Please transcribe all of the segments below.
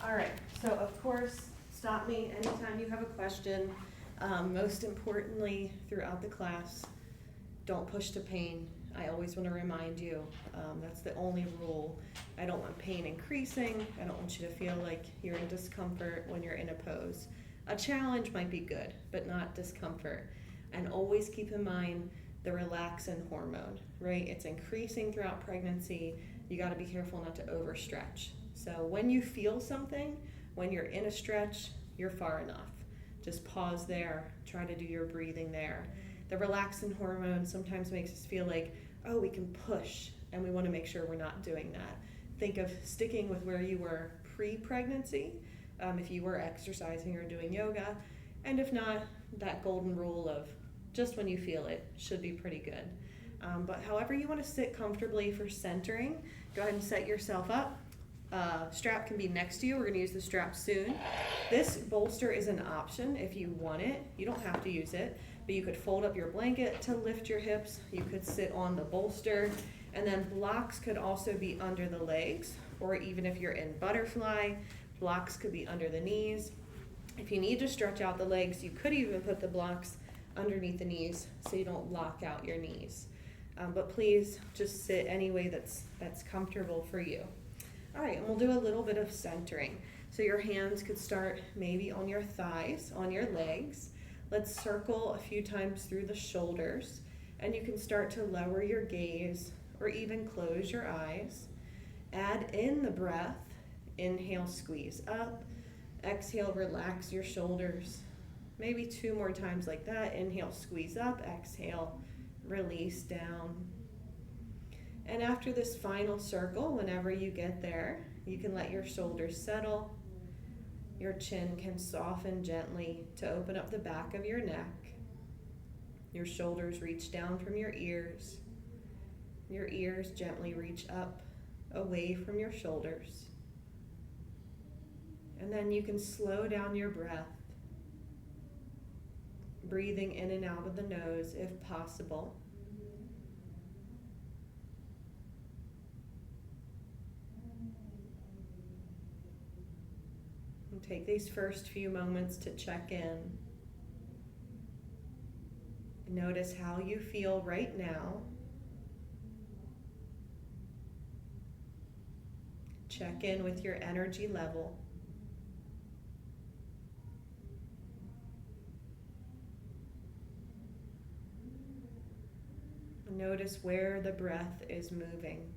All right, so of course, stop me anytime you have a question. Most importantly, throughout the class, don't push to pain. I always want to remind you, that's the only rule. I don't want pain increasing. I don't want you to feel like you're in discomfort when you're in a pose. A challenge might be good, but not discomfort. And always keep in mind the relaxin hormone, right? It's increasing throughout pregnancy. You got to be careful not to overstretch. So when you feel something, when you're in a stretch, you're far enough. Just pause there, try to do your breathing there. The relaxin hormone sometimes makes us feel like, oh, we can push, and we want to make sure we're not doing that. Think of sticking with where you were pre-pregnancy, if you were exercising or doing yoga, and if not, that golden rule of just when you feel it should be pretty good. But however you want to sit comfortably for centering, go ahead and set yourself up. Strap can be next to you. We're going to use the strap soon. This bolster is an option if you want it. You don't have to use it, but you could fold up your blanket to lift your hips. You could sit on the bolster, and then blocks could also be under the legs, or even if you're in butterfly, blocks could be under the knees. If you need to stretch out the legs, you could even put the blocks underneath the knees so you don't lock out your knees. But please just sit any way that's comfortable for you. All right, and we'll do a little bit of centering. So your hands could start maybe on your thighs, on your legs. Let's circle a few times through the shoulders, and you can start to lower your gaze or even close your eyes. Add in the breath. Inhale, squeeze up. Exhale, relax your shoulders. Maybe 2 more times like that. Inhale, squeeze up. Exhale, release down. And after this final circle, whenever you get there, you can let your shoulders settle. Your chin can soften gently to open up the back of your neck. Your shoulders reach down from your ears. Your ears gently reach up, away from your shoulders. And then you can slow down your breath, breathing in and out of the nose if possible. And take these first few moments to check in. Notice how you feel right now. Check in with your energy level. Notice where the breath is moving.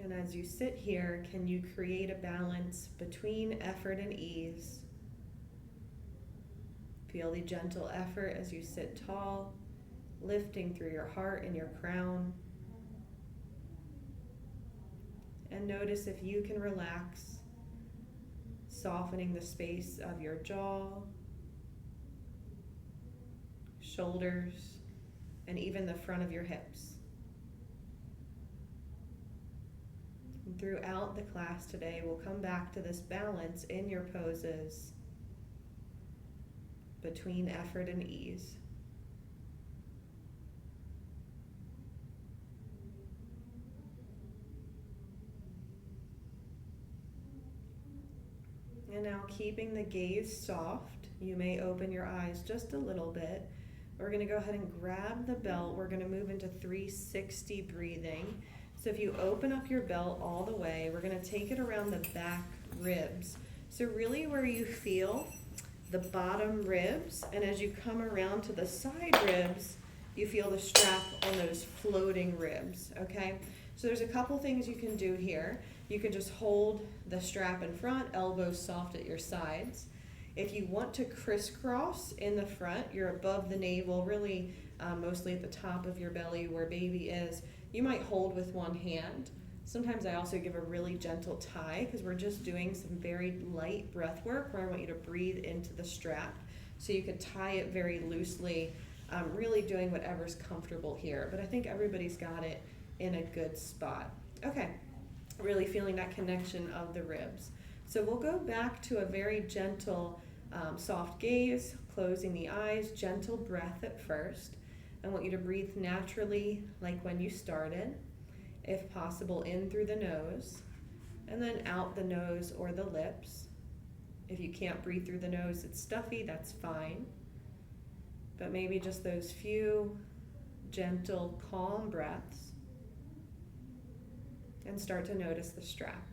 And as you sit here, can you create a balance between effort and ease? Feel the gentle effort as you sit tall, lifting through your heart and your crown. And notice if you can relax, softening the space of your jaw, shoulders, and even the front of your hips. And throughout the class today, we'll come back to this balance in your poses between effort and ease. And now, keeping the gaze soft, you may open your eyes just a little bit. We're going to go ahead and grab the belt. We're going to move into 360 breathing. So if you open up your belt all the way, we're going to take it around the back ribs. So really where you feel the bottom ribs, and as you come around to the side ribs, you feel the strap on those floating ribs, okay? So there's a couple things you can do here. You can just hold the strap in front, elbows soft at your sides. If you want to crisscross in the front, you're above the navel, really mostly at the top of your belly where baby is. You might hold with one hand. Sometimes I also give a really gentle tie because we're just doing some very light breath work where I want you to breathe into the strap. So you could tie it very loosely, really doing whatever's comfortable here. But I think everybody's got it in a good spot. Okay, really feeling that connection of the ribs. So we'll go back to a very gentle Soft gaze, closing the eyes, gentle breath at first. I want you to breathe naturally like when you started. If possible, in through the nose, and then out the nose or the lips. If you can't breathe through the nose, it's stuffy, that's fine. But maybe just those few gentle, calm breaths. And start to notice the strap.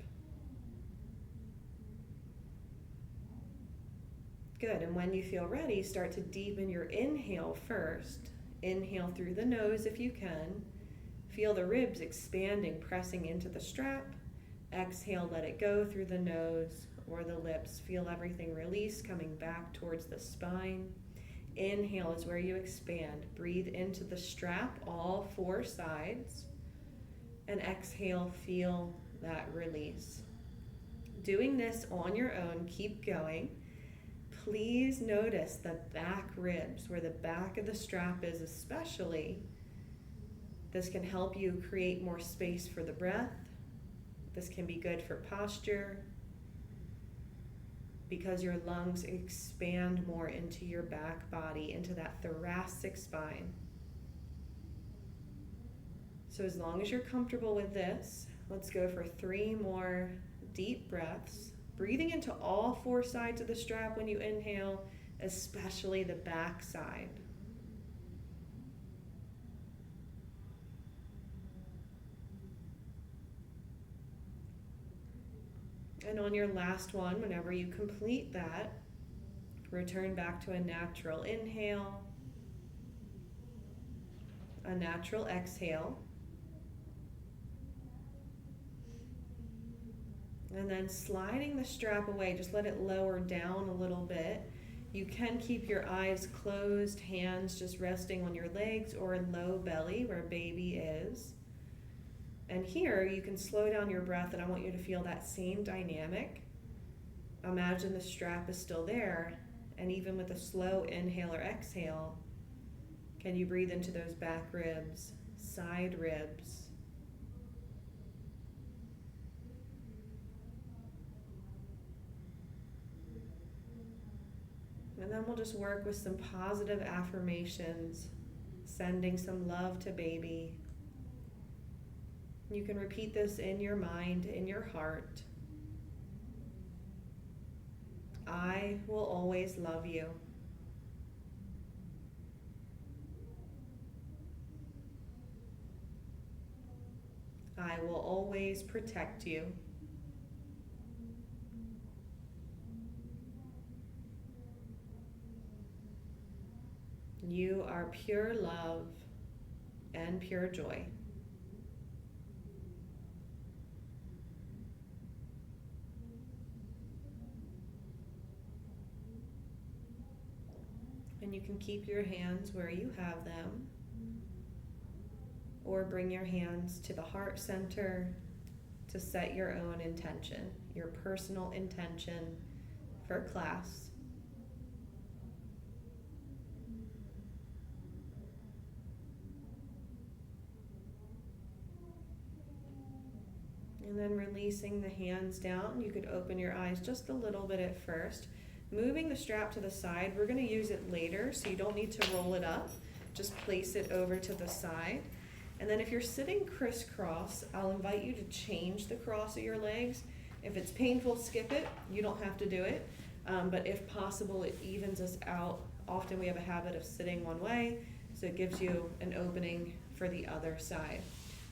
Good, and when you feel ready, start to deepen your inhale first. Inhale through the nose if you can. Feel the ribs expanding, pressing into the strap. Exhale, let it go through the nose or the lips. Feel everything release, coming back towards the spine. Inhale is where you expand. Breathe into the strap, all four sides. And exhale, feel that release. Doing this on your own, keep going. Please notice the back ribs, where the back of the strap is especially. This can help you create more space for the breath. This can be good for posture because your lungs expand more into your back body, into that thoracic spine. So as long as you're comfortable with this, let's go for 3 more deep breaths. Breathing into all 4 sides of the strap when you inhale, especially the back side. And on your last one, whenever you complete that, return back to a natural inhale, a natural exhale, and then sliding the strap away, just let it lower down a little bit. You can keep your eyes closed, hands just resting on your legs or in low belly where baby is. And here you can slow down your breath, and I want you to feel that same dynamic. Imagine the strap is still there, and even with a slow inhale or exhale, can you breathe into those back ribs, side ribs? And then we'll just work with some positive affirmations, sending some love to baby. You can repeat this in your mind, in your heart. I will always love you. I will always protect you. You are pure love and pure joy. And you can keep your hands where you have them, or bring your hands to the heart center to set your own intention, your personal intention for class. And then releasing the hands down, you could open your eyes just a little bit at first. Moving the strap to the side, we're going to use it later, so you don't need to roll it up. Just place it over to the side. And then if you're sitting crisscross, I'll invite you to change the cross of your legs. If it's painful, skip it. You don't have to do it. But if possible, it evens us out. Often we have a habit of sitting one way, so it gives you an opening for the other side.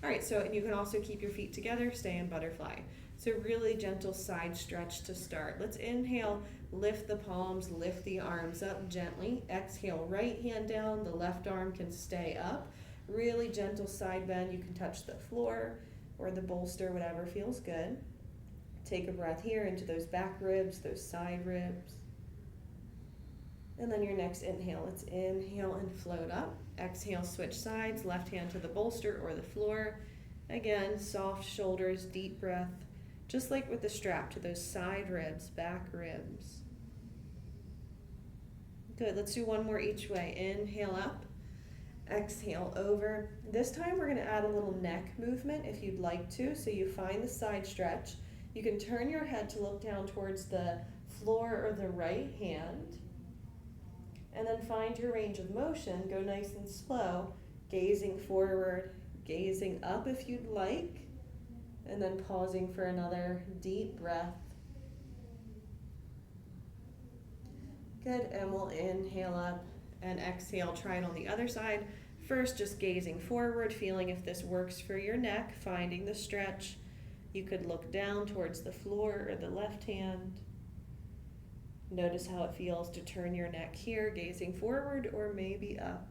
All right, so and you can also keep your feet together, stay in butterfly. So really gentle side stretch to start. Let's inhale, lift the palms, lift the arms up gently. Exhale, right hand down, the left arm can stay up. Really gentle side bend. You can touch the floor or the bolster, whatever feels good. Take a breath here into those back ribs, those side ribs. And then your next inhale, let's inhale and float up. Exhale, switch sides, left hand to the bolster or the floor. Again, soft shoulders, deep breath. Just like with the strap, to those side ribs, back ribs. Good, let's do one more each way. Inhale up, exhale over. This time we're gonna add a little neck movement if you'd like to. So you find the side stretch. You can turn your head to look down towards the floor or the right hand. And then find your range of motion. Go nice and slow, gazing forward, gazing up if you'd like, and then pausing for another deep breath. Good, and we'll inhale up and exhale. Try it on the other side. First, just gazing forward, feeling if this works for your neck, finding the stretch. You could look down towards the floor or the left hand. Notice how it feels to turn your neck here, gazing forward or maybe up.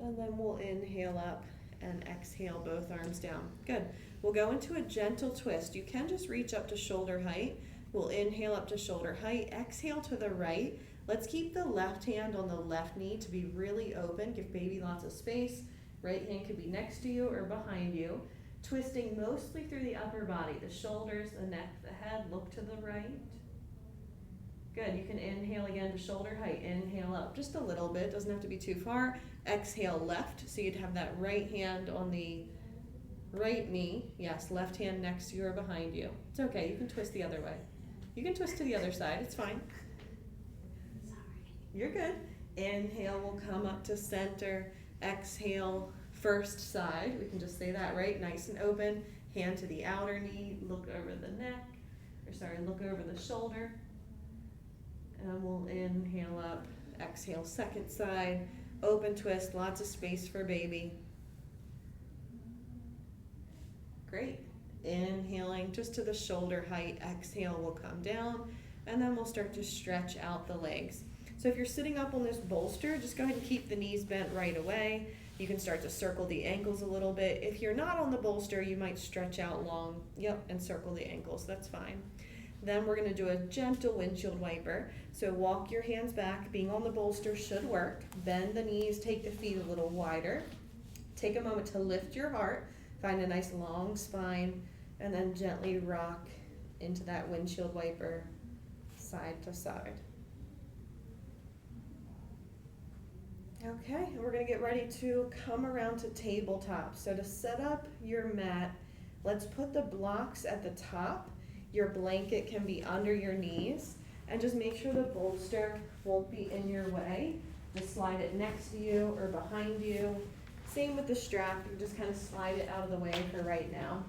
And then we'll inhale up and exhale, both arms down. Good. We'll go into a gentle twist. You can just reach up to shoulder height. We'll inhale up to shoulder height, exhale to the right. Let's keep the left hand on the left knee to be really open. Give baby lots of space. Right hand could be next to you or behind you. Twisting mostly through the upper body, the shoulders, the neck, the head. Look to the right. Good. You can inhale again to shoulder height. Inhale up just a little bit. Doesn't have to be too far. Exhale left. So you'd have that right hand on the right knee. Yes, left hand next to you or behind you. It's okay. You can twist the other way. You can twist to the other side. It's fine. Sorry. You're good. Inhale, we'll come up to center. Exhale, first side. We can just say that, right? Nice and open. Hand to the outer knee. Look over the neck. Look over the shoulder. And we'll inhale up. Exhale, second side. Open twist. Lots of space for baby. Great. Inhaling just to the shoulder height. Exhale, we'll come down. And then we'll start to stretch out the legs. So if you're sitting up on this bolster, just go ahead and keep the knees bent right away. You can start to circle the ankles a little bit. If you're not on the bolster, you might stretch out long, and circle the ankles. That's fine. Then we're going to do a gentle windshield wiper. So walk your hands back. Being on the bolster should work. Bend the knees, take the feet a little wider. Take a moment to lift your heart. Find a nice long spine, and then gently rock into that windshield wiper side to side. Okay, and we're going to get ready to come around to tabletop. So to set up your mat, let's put the blocks at the top. Your blanket can be under your knees, and just make sure the bolster won't be in your way. Just slide it next to you or behind you. Same with the strap, you just kind of slide it out of the way for right now.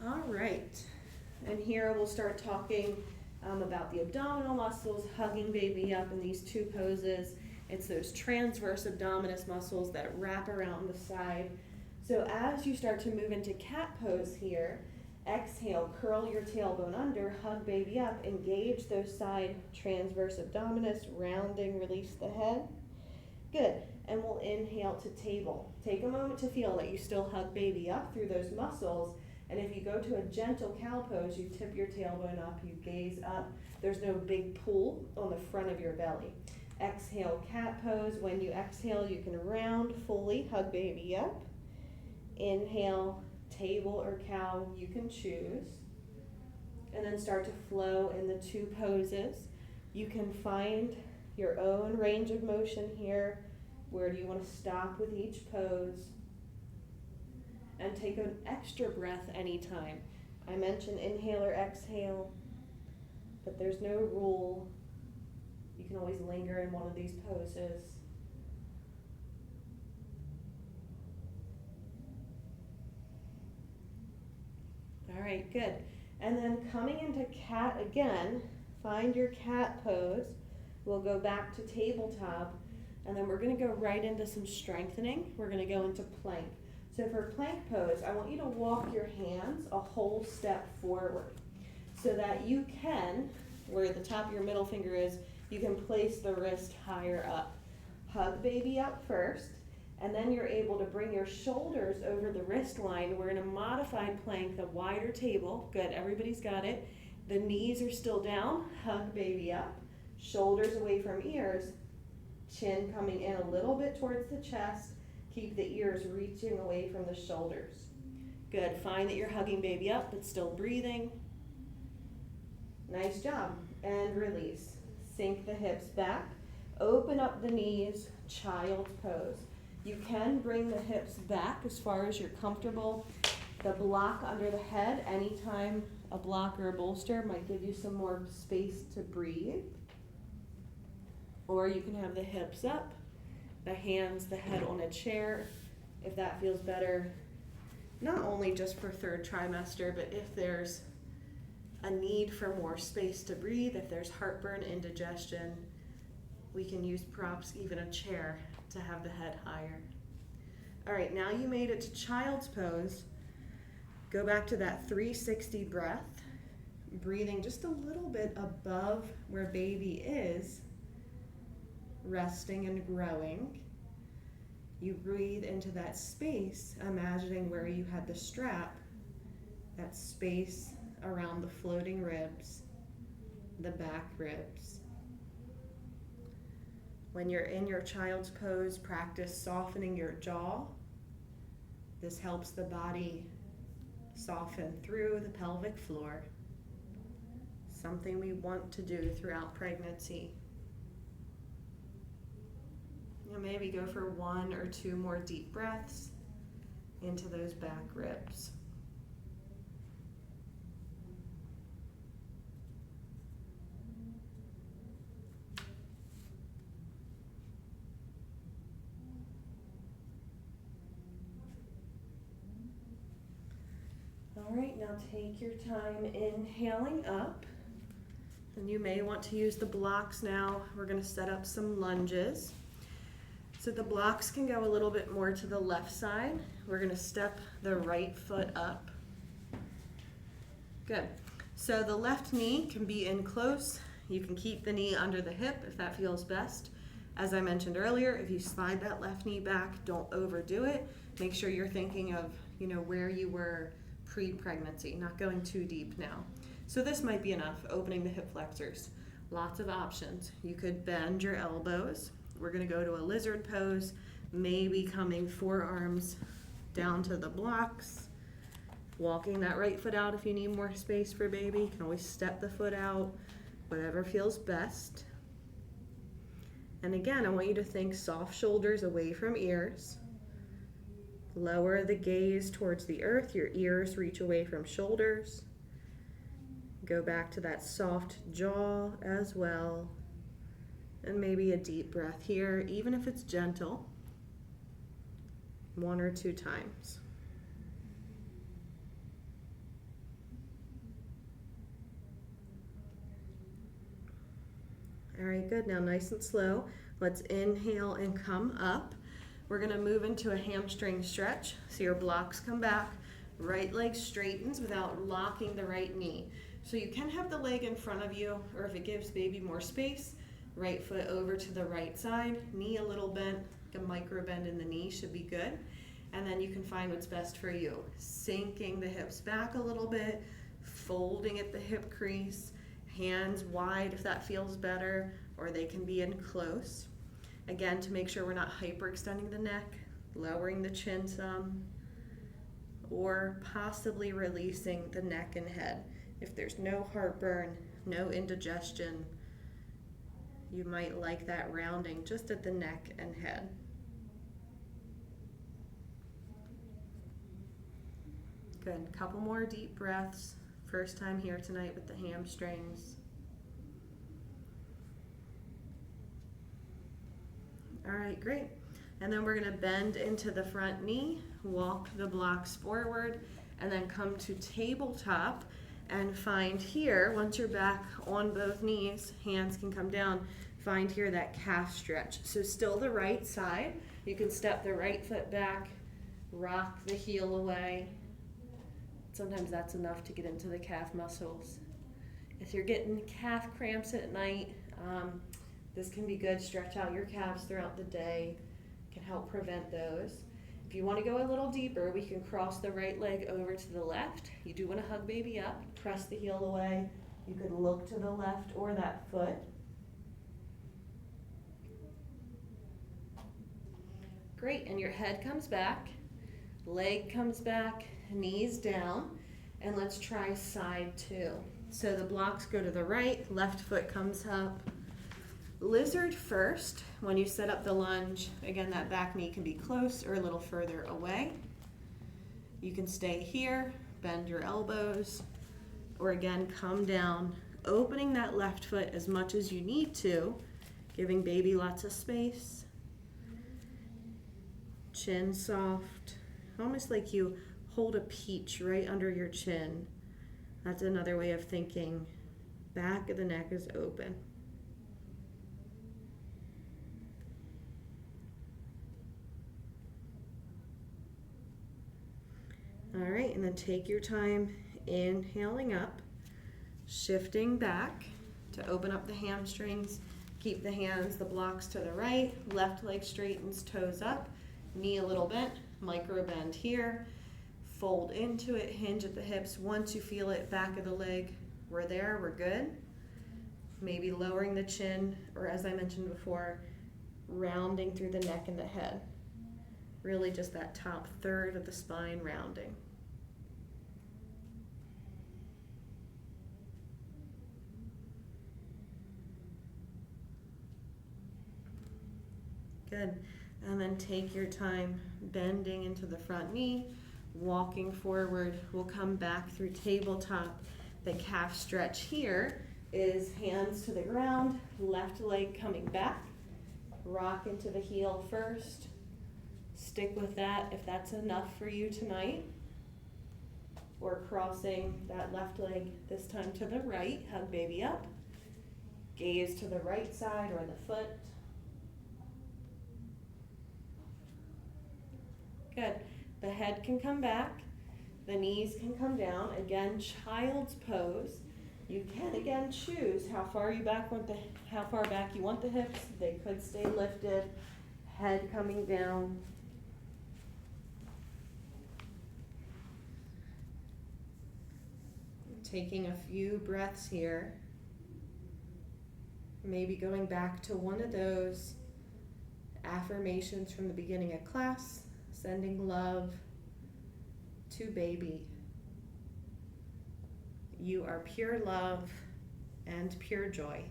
All right, and here we'll start talking about the abdominal muscles, hugging baby up in these two poses. It's those transverse abdominis muscles that wrap around the side. So as you start to move into cat pose here, exhale, curl your tailbone under, hug baby up, engage those side transverse abdominis, rounding, release the head. Good, and we'll inhale to table. Take a moment to feel that you still hug baby up through those muscles. And if you go to a gentle cow pose, you tip your tailbone up, you gaze up. There's no big pull on the front of your belly. Exhale, cat pose. When you exhale, you can round fully, hug baby up. Inhale, table or cow, you can choose. And then start to flow in the two poses. You can find your own range of motion here. Where do you want to stop with each pose? And take an extra breath anytime. I mentioned inhale or exhale, but there's no rule. You can always linger in one of these poses. All right, good. And then coming into cat again, find your cat pose. We'll go back to tabletop, and then we're going to go right into some strengthening. We're going to go into plank. So for plank pose, I want you to walk your hands a whole step forward so that you can, where the top of your middle finger is, you can place the wrist higher up. Hug baby up first, and then you're able to bring your shoulders over the wrist line. We're in a modified plank, the wider table. Good, everybody's got it. The knees are still down, hug baby up, shoulders away from ears, chin coming in a little bit towards the chest. Keep the ears reaching away from the shoulders. Good, find that you're hugging baby up but still breathing. Nice job, and release. Sink the hips back, open up the knees, child's pose. You can bring the hips back as far as you're comfortable. The block under the head, anytime a block or a bolster might give you some more space to breathe. Or you can have the hips up, the hands, the head on a chair, if that feels better. Not only just for third trimester, but if there's a need for more space to breathe, if there's heartburn, indigestion, we can use props, even a chair, to have the head higher. All right, now you made it to child's pose. Go back to that 360 breath, breathing just a little bit above where baby is, resting and growing. You breathe into that space, imagining where you had the strap, that space around the floating ribs, the back ribs. When you're in your child's pose, practice softening your jaw. This helps the body soften through the pelvic floor, something we want to do throughout pregnancy. You know, maybe go for 1 or 2 more deep breaths into those back ribs. All right, now take your time inhaling up. And you may want to use the blocks now. We're going to set up some lunges. So the blocks can go a little bit more to the left side. We're going to step the right foot up. Good. So the left knee can be in close. You can keep the knee under the hip if that feels best. As I mentioned earlier, if you slide that left knee back, don't overdo it. Make sure you're thinking of, where you were pre-pregnancy, not going too deep now. So this might be enough, opening the hip flexors. Lots of options. You could bend your elbows. We're going to go to a lizard pose, maybe coming forearms down to the blocks, walking that right foot out if you need more space for baby. You can always step the foot out, whatever feels best. And again, I want you to think soft shoulders away from ears. Lower the gaze towards the earth, your ears reach away from shoulders. Go back to that soft jaw as well. And maybe a deep breath here, even if it's gentle. 1 or 2 times. All right, good. Now nice and slow. Let's inhale and come up. We're going to move into a hamstring stretch. So your blocks come back, right leg straightens without locking the right knee. So you can have the leg in front of you, or if it gives baby more space, right foot over to the right side, knee a little bent, like a micro bend in the knee should be good. And then you can find what's best for you. Sinking the hips back a little bit, folding at the hip crease, hands wide if that feels better, or they can be in close. Again, to make sure we're not hyperextending the neck, lowering the chin some, or possibly releasing the neck and head. If there's no heartburn, no indigestion, you might like that rounding just at the neck and head. Good, couple more deep breaths. First time here tonight with the hamstrings. All right, great. And then we're gonna bend into the front knee, walk the blocks forward, and then come to tabletop and find here, once you're back on both knees, hands can come down, find here that calf stretch. So still the right side. You can step the right foot back, rock the heel away. Sometimes that's enough to get into the calf muscles. If you're getting calf cramps at night, this can be good. Stretch out your calves throughout the day. It can help prevent those. If you want to go a little deeper, we can cross the right leg over to the left. You do want to hug baby up, press the heel away. You could look to the left or that foot. Great, and your head comes back, leg comes back, knees down, and let's try side 2. So the blocks go to the right, left foot comes up, Lizard first. When you set up the lunge, again, that back knee can be close or a little further away. You can stay here, bend your elbows, or again, come down, opening that left foot as much as you need to, giving baby lots of space. Chin soft, almost like you hold a peach right under your chin. That's another way of thinking. Back of the neck is open. All right, and then take your time inhaling up, shifting back to open up the hamstrings. Keep the hands, the blocks to the right, left leg straightens, toes up, knee a little bent, micro bend here, fold into it, hinge at the hips. Once you feel it, back of the leg, we're there, we're good. Maybe lowering the chin, or as I mentioned before, rounding through the neck and the head. Really just that top third of the spine rounding. Good. And then take your time bending into the front knee, walking forward. We'll come back through tabletop. The calf stretch here is hands to the ground, left leg coming back. Rock into the heel first. Stick with that if that's enough for you tonight. Or crossing that left leg, this time to the right, hug baby up. Gaze to the right side or the foot. Good. The head can come back. The knees can come down. Again, child's pose. You can again choose how far back you want the hips. They could stay lifted. Head coming down. Taking a few breaths here. Maybe going back to one of those affirmations from the beginning of class. Sending love to baby. You are pure love and pure joy.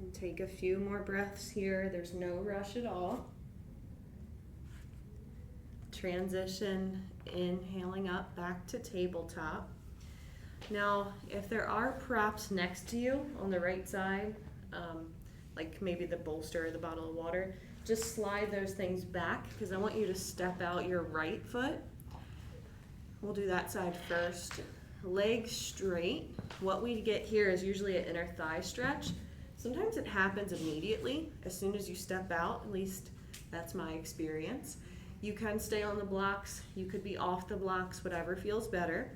And take a few more breaths here. There's no rush at all. Transition, inhaling up back to tabletop. Now, if there are props next to you on the right side, like maybe the bolster or the bottle of water, just slide those things back because I want you to step out your right foot. We'll do that side first. Legs straight. What we get here is usually an inner thigh stretch. Sometimes it happens immediately as soon as you step out, at least that's my experience. You can stay on the blocks, you could be off the blocks, whatever feels better.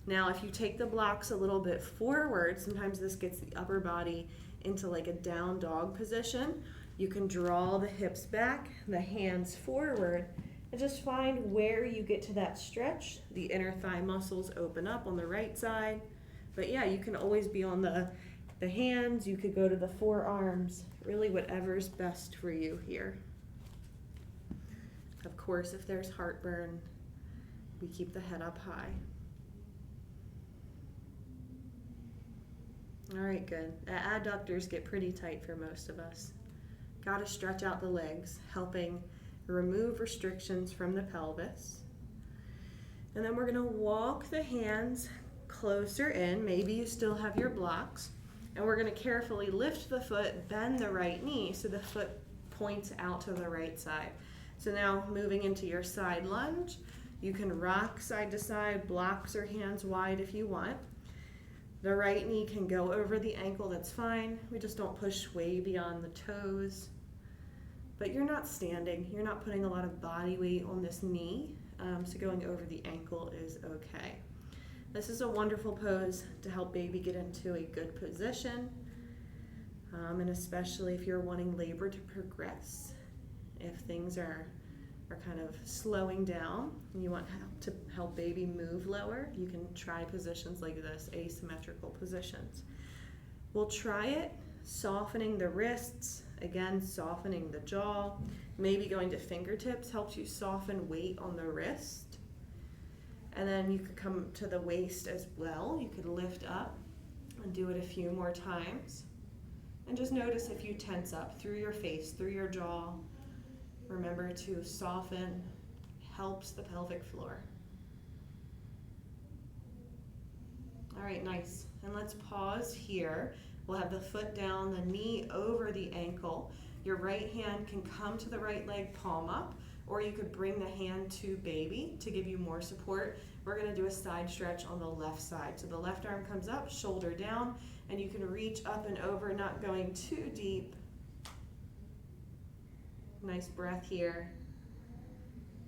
Now if you take the blocks a little bit forward, sometimes this gets the upper body into like a down dog position. You can draw the hips back, the hands forward, and just find where you get to that stretch. The inner thigh muscles open up on the right side. But yeah, you can always be on the hands, you could go to the forearms, really whatever's best for you here. Of course, if there's heartburn, we keep the head up high. All right, good. The adductors get pretty tight for most of us. Got to stretch out the legs, helping remove restrictions from the pelvis. And then we're going to walk the hands closer in. Maybe you still have your blocks. And we're going to carefully lift the foot, bend the right knee so the foot points out to the right side. So now moving into your side lunge, you can rock side to side, blocks or hands wide if you want. The right knee can go over the ankle, that's fine. We just don't push way beyond the toes. But you're not standing, you're not putting a lot of body weight on this knee, so going over the ankle is okay. This is a wonderful pose to help baby get into a good position, and especially if you're wanting labor to progress. If things are are kind of slowing down and you want to help baby move lower, you can try positions like this, asymmetrical positions. We'll try it softening the wrists, again softening the jaw, maybe going to fingertips helps you soften weight on the wrist. And then you could come to the waist as well. You could lift up and do it a few more times. And just notice if you tense up through your face, through your jaw. Remember to soften, helps the pelvic floor. All right, nice. And let's pause here. We'll have the foot down, the knee over the ankle. Your right hand can come to the right leg, palm up, or you could bring the hand to baby to give you more support. We're gonna do a side stretch on the left side. So the left arm comes up, shoulder down, and you can reach up and over, not going too deep. Nice breath here.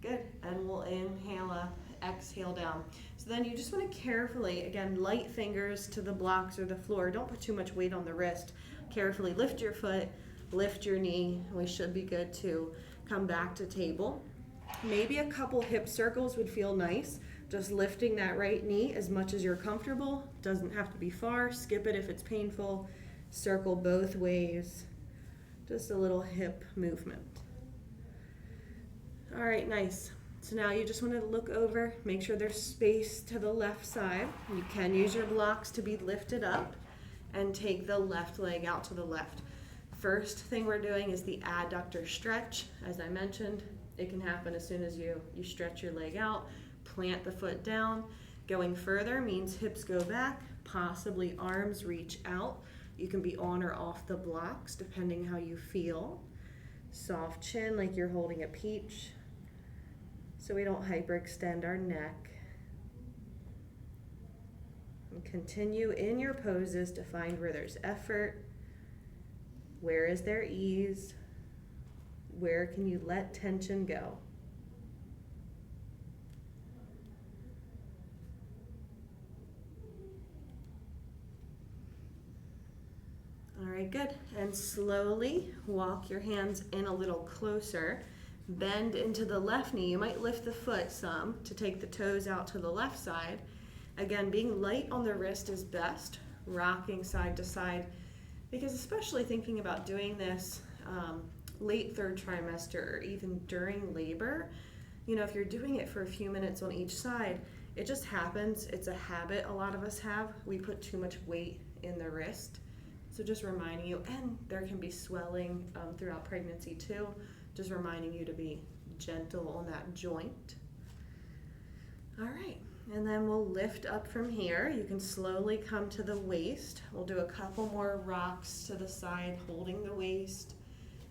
Good, and we'll inhale up, exhale down. So then you just want to carefully, again, light fingers to the blocks or the floor. Don't put too much weight on the wrist. Carefully lift your foot, lift your knee. We should be good to come back to table. Maybe a couple hip circles would feel nice. Just lifting that right knee as much as you're comfortable. Doesn't have to be far. Skip it if it's painful. Circle both ways. Just a little hip movement. All right, nice. So now you just want to look over, make sure there's space to the left side. You can use your blocks to be lifted up and take the left leg out to the left. First thing we're doing is the adductor stretch. As I mentioned, it can happen as soon as you stretch your leg out, plant the foot down. Going further means hips go back, possibly arms reach out. You can be on or off the blocks depending how you feel. Soft chin like you're holding a peach, so we don't hyperextend our neck. And continue in your poses to find where there's effort, where is there ease, where can you let tension go. All right, good. And slowly walk your hands in a little closer. Bend into the left knee. You might lift the foot some to take the toes out to the left side. Again, being light on the wrist is best, rocking side to side, because especially thinking about doing this late third trimester or even during labor, you know, if you're doing it for a few minutes on each side, it just happens. It's a habit a lot of us have. We put too much weight in the wrist. So just reminding you, and there can be swelling throughout pregnancy too, just reminding you to be gentle on that joint. All right, and then we'll lift up from here. You can slowly come to the waist. We'll do a couple more rocks to the side, holding the waist.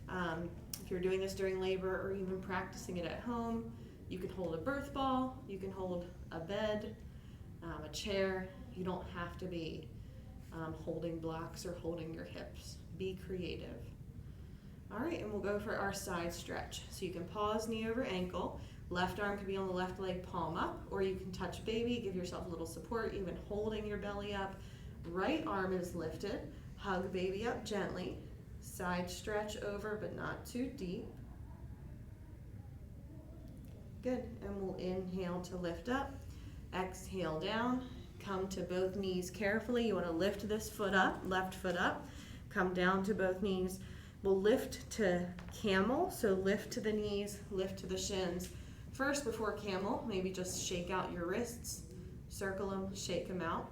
If you're doing this during labor or even practicing it at home, you can hold a birth ball, you can hold a bed, a chair. You don't have to be holding blocks or holding your hips. Be creative. All right, and we'll go for our side stretch. So you can pause, knee over ankle. Left arm could be on the left leg, palm up, or you can touch baby, give yourself a little support, even holding your belly up. Right arm is lifted. Hug baby up gently. Side stretch over, but not too deep. Good, and we'll inhale to lift up. Exhale down. Come to both knees carefully. You want to lift this foot up, left foot up. Come down to both knees. We'll lift to camel, so lift to the knees, lift to the shins. First, before camel, maybe just shake out your wrists, circle them, shake them out.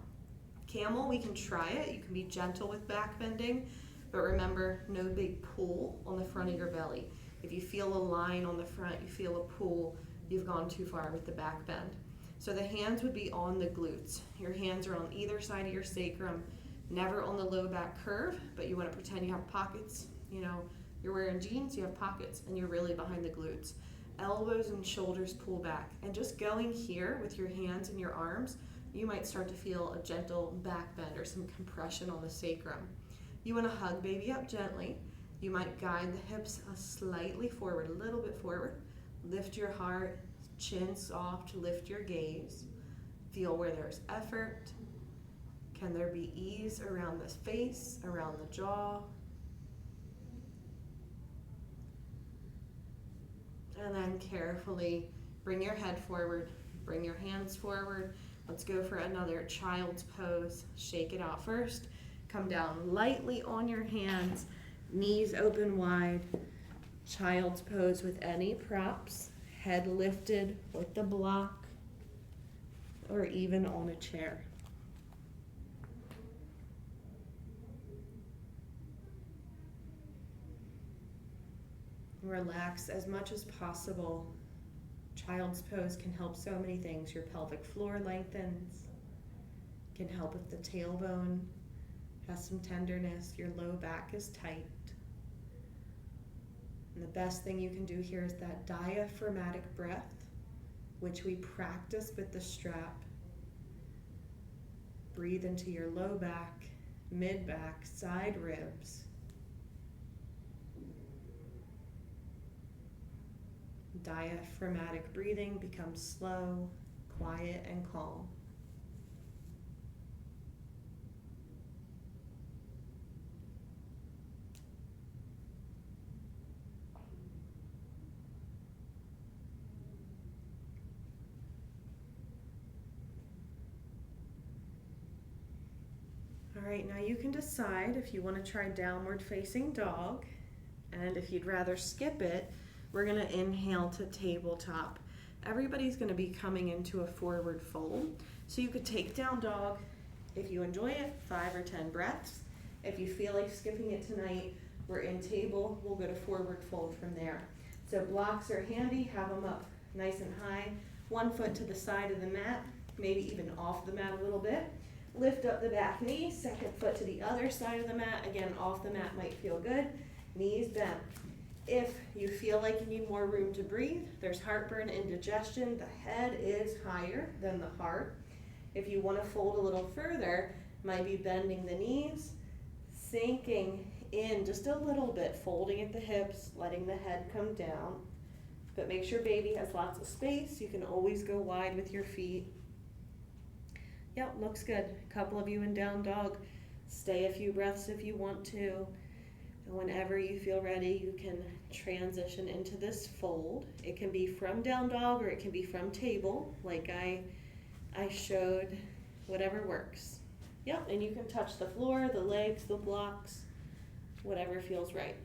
Camel, we can try it. You can be gentle with back bending, but remember, no big pull on the front of your belly. If you feel a line on the front, you feel a pull, you've gone too far with the back bend. So the hands would be on the glutes. Your hands are on either side of your sacrum, never on the low back curve, but you want to pretend you have pockets. You know, you're wearing jeans, you have pockets, and you're really behind the glutes. Elbows and shoulders pull back. And just going here with your hands and your arms, you might start to feel a gentle back bend or some compression on the sacrum. You want to hug baby up gently. You might guide the hips slightly forward, a little bit forward. Lift your heart, chin soft, lift your gaze. Feel where there's effort. Can there be ease around the face, around the jaw? And then carefully bring your head forward, bring your hands forward. Let's go for another child's pose. Shake it out first. Come down lightly on your hands, knees open wide. Child's pose with any props, head lifted with the block, or even on a chair. Relax as much as possible. Child's pose can help so many things. Your pelvic floor lengthens, can help if the tailbone has some tenderness, your low back is tight. And the best thing you can do here is that diaphragmatic breath, which we practice with the strap. Breathe into your low back, mid back, side ribs. Diaphragmatic breathing becomes slow, quiet, and calm. All right, now you can decide if you want to try downward facing dog, and if you'd rather skip it, we're going to inhale to tabletop. Everybody's going to be coming into a forward fold. So you could take down dog if you enjoy it, 5 or 10 breaths. If you feel like skipping it tonight, we're in table. We'll go to forward fold from there. So blocks are handy. Have them up nice and high. 1 foot to the side of the mat, maybe even off the mat a little bit. Lift up the back knee, 2nd foot to the other side of the mat. Again, off the mat might feel good. Knees bent. If you feel like you need more room to breathe, there's heartburn, indigestion. The head is higher than the heart. If you want to fold a little further, might be bending the knees, sinking in just a little bit, folding at the hips, letting the head come down. But make sure baby has lots of space. You can always go wide with your feet. Yep, looks good. A couple of you in down dog. Stay a few breaths if you want to. And whenever you feel ready, you can transition into this fold. It can be from down dog or it can be from table, like I showed, whatever works. Yep, and you can touch the floor, the legs, the blocks, whatever feels right.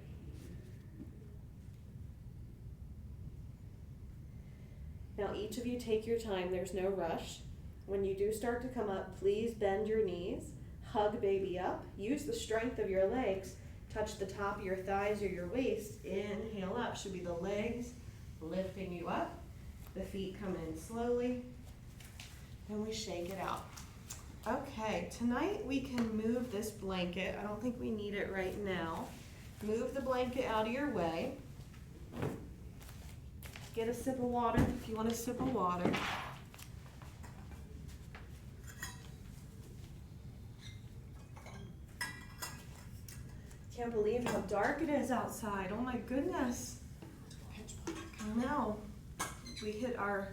Now each of you take your time, there's no rush. When you do start to come up, please bend your knees, hug baby up, use the strength of your legs. Touch the top of your thighs or your waist. Inhale up. Should be the legs lifting you up. The feet come in slowly. And we shake it out. Okay, tonight we can move this blanket. I don't think we need it right now. Move the blanket out of your way. Get a sip of water if you want a sip of water. Can't believe how dark it is outside. Oh my goodness. I know. We hit our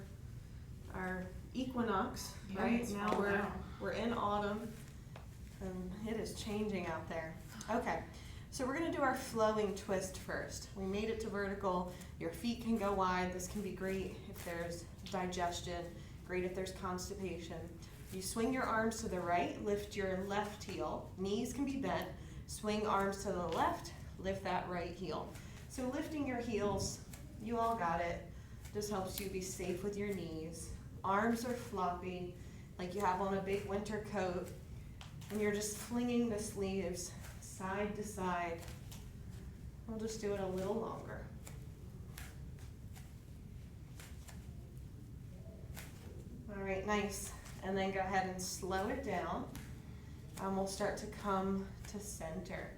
equinox, right? Now we're in autumn and it is changing out there. Okay, so we're gonna do our flowing twist first. We made it to vertical. Your feet can go wide. This can be great if there's digestion, great if there's constipation. You swing your arms to the right, lift your left heel. Knees can be bent. Swing arms to the left, lift that right heel. So lifting your heels, you all got it. Just helps you be safe with your knees. Arms are floppy, like you have on a big winter coat, and you're just flinging the sleeves side to side. We'll just do it a little longer. All right, nice. And then go ahead and slow it down. We'll start to come to center.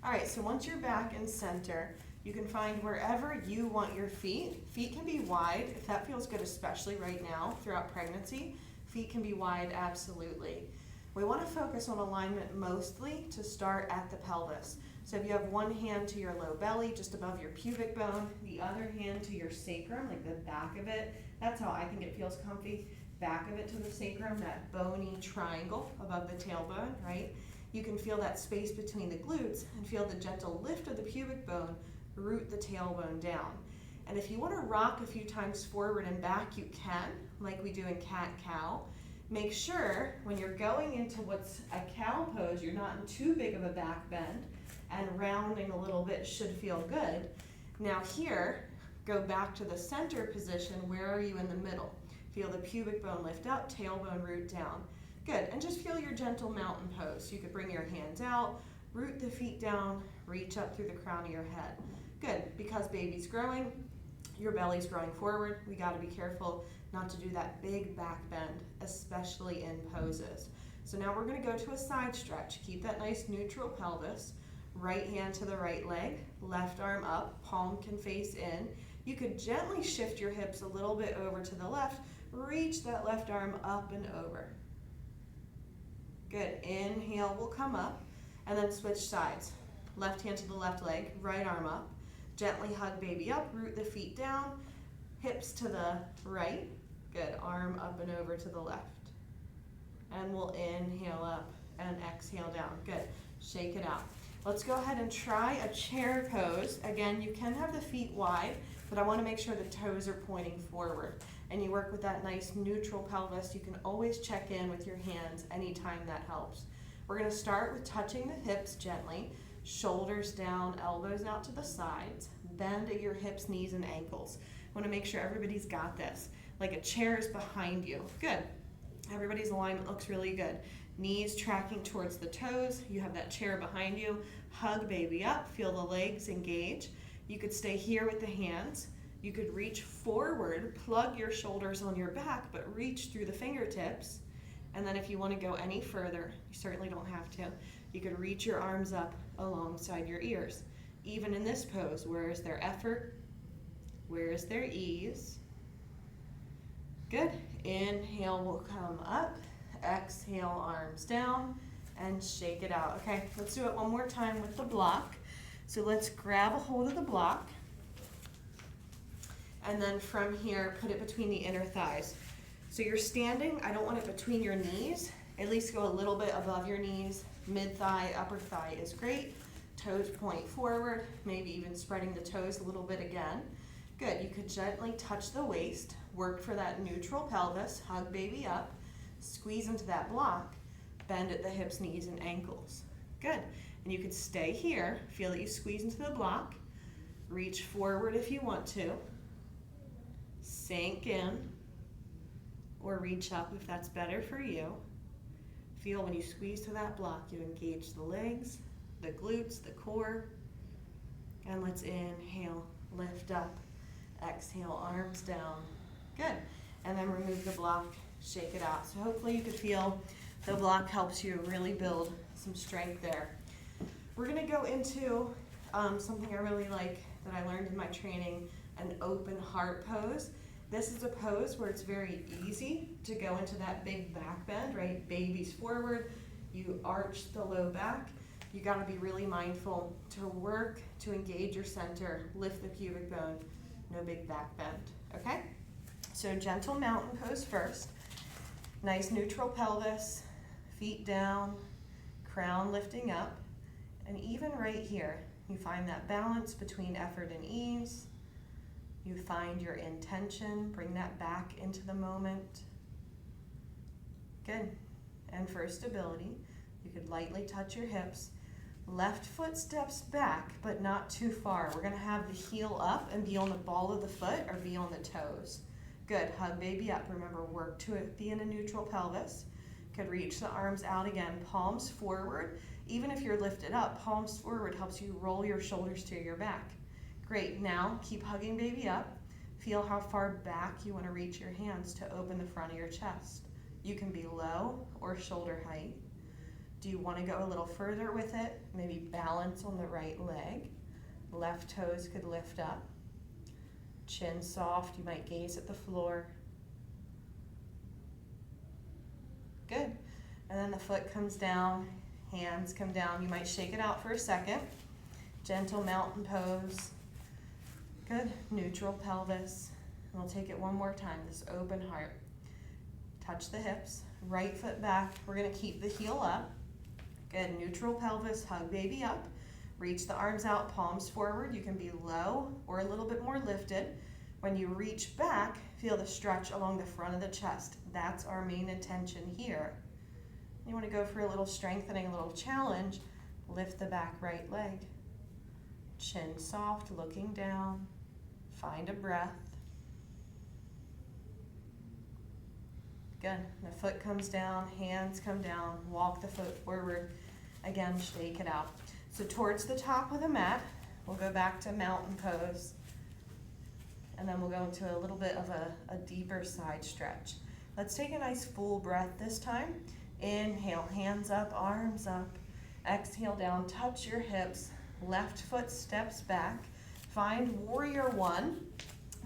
All right, so once you're back in center, you can find wherever you want your feet. Feet can be wide, if that feels good, especially right now throughout pregnancy. Feet can be wide, absolutely. We want to focus on alignment mostly to start at the pelvis. So if you have one hand to your low belly, just above your pubic bone, the other hand to your sacrum, like the back of it, that's how I think it feels comfy. Back of it to the sacrum, that bony triangle above the tailbone, right? You can feel that space between the glutes and feel the gentle lift of the pubic bone root the tailbone down. And if you want to rock a few times forward and back, you can, like we do in cat-cow. Make sure when you're going into what's a cow pose, you're not in too big of a back bend, and rounding a little bit should feel good. Now here, go back to the center position. Where are you in the middle? Feel the pubic bone lift up, tailbone root down. Good, and just feel your gentle mountain pose. You could bring your hands out, root the feet down, reach up through the crown of your head. Good, because baby's growing, your belly's growing forward. We gotta be careful not to do that big back bend, especially in poses. So now we're gonna go to a side stretch. Keep that nice neutral pelvis. Right hand to the right leg, left arm up, palm can face in. You could gently shift your hips a little bit over to the left, reach that left arm up and over. Good, inhale will come up, and then switch sides. Left hand to the left leg, right arm up. Gently hug baby up, root the feet down, hips to the right. Good, arm up and over to the left. And we'll inhale up and exhale down. Good, shake it out. Let's go ahead and try a chair pose. Again, you can have the feet wide, but I want to make sure the toes are pointing forward. And you work with that nice neutral pelvis. You can always check in with your hands anytime that helps. We're going to start with touching the hips gently, shoulders down, elbows out to the sides, bend at your hips, knees, and ankles. I want to make sure everybody's got this. Like a chair is behind you. Good. Everybody's alignment looks really good. Knees tracking towards the toes. You have that chair behind you. Hug baby up. Feel the legs engage. You could stay here with the hands. You could reach forward, plug your shoulders on your back, but reach through the fingertips. And then if you want to go any further, you certainly don't have to. You could reach your arms up alongside your ears. Even in this pose, where is their effort? Where is their ease? Good. Inhale will come up. Exhale, arms down, and shake it out. Okay, let's do it one more time with the block. So let's grab a hold of the block. And then from here, put it between the inner thighs. So you're standing, I don't want it between your knees. At least go a little bit above your knees. Mid-thigh, upper thigh is great. Toes point forward, maybe even spreading the toes a little bit again. Good, you could gently touch the waist, work for that neutral pelvis, hug baby up, squeeze into that block, bend at the hips, knees, and ankles. Good, and you could stay here, feel that you squeeze into the block, reach forward if you want to, sink in, or reach up if that's better for you. Feel when you squeeze to that block, you engage the legs, the glutes, the core. And let's inhale, lift up, exhale, arms down. Good. And then remove the block, shake it out. So hopefully you could feel the block helps you really build some strength there. We're gonna go into something I really like that I learned in my training, an open heart pose. This is a pose where it's very easy to go into that big back bend, right? Baby's forward, you arch the low back. You gotta be really mindful to work to engage your center, lift the pubic bone, no big back bend, okay? So gentle mountain pose first. Nice neutral pelvis, feet down, crown lifting up. And even right here, you find that balance between effort and ease. You find your intention, bring that back into the moment. Good. And for stability, you could lightly touch your hips. Left foot steps back, but not too far. We're gonna have the heel up and be on the ball of the foot or be on the toes. Good, hug baby up. Remember, work to it, be in a neutral pelvis. Could reach the arms out again, palms forward. Even if you're lifted up, palms forward helps you roll your shoulders to your back. Great, now keep hugging baby up. Feel how far back you wanna reach your hands to open the front of your chest. You can be low or shoulder height. Do you wanna go a little further with it? Maybe balance on the right leg. Left toes could lift up. Chin soft, you might gaze at the floor. Good. And then the foot comes down, hands come down. You might shake it out for a second. Gentle mountain pose. Good. Neutral pelvis. And we'll take it one more time, this open heart. Touch the hips, right foot back. We're gonna keep the heel up. Good. Neutral pelvis, hug baby up. Reach the arms out, palms forward. You can be low or a little bit more lifted. When you reach back, feel the stretch along the front of the chest. That's our main intention here. You want to go for a little strengthening, a little challenge. Lift the back right leg. Chin soft, looking down. Find a breath. Good. The foot comes down, hands come down, walk the foot forward. Again, shake it out. So towards the top of the mat, we'll go back to mountain pose. And then we'll go into a little bit of a deeper side stretch. Let's take a nice full breath this time. Inhale, hands up, arms up. Exhale down, touch your hips. Left foot steps back. Find warrior one.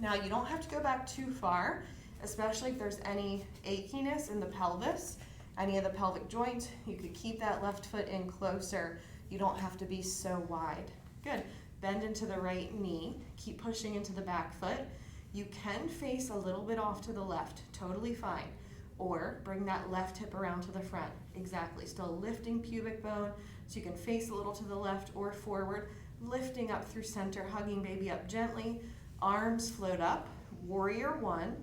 Now you don't have to go back too far, especially if there's any achiness in the pelvis, any of the pelvic joints. You could keep that left foot in closer. You don't have to be so wide. Good. Bend into the right knee. Keep pushing into the back foot. You can face a little bit off to the left. Totally fine. Or bring that left hip around to the front. Exactly. Still lifting pubic bone, so you can face a little to the left or forward. Lifting up through center, hugging baby up gently. Arms float up. Warrior one.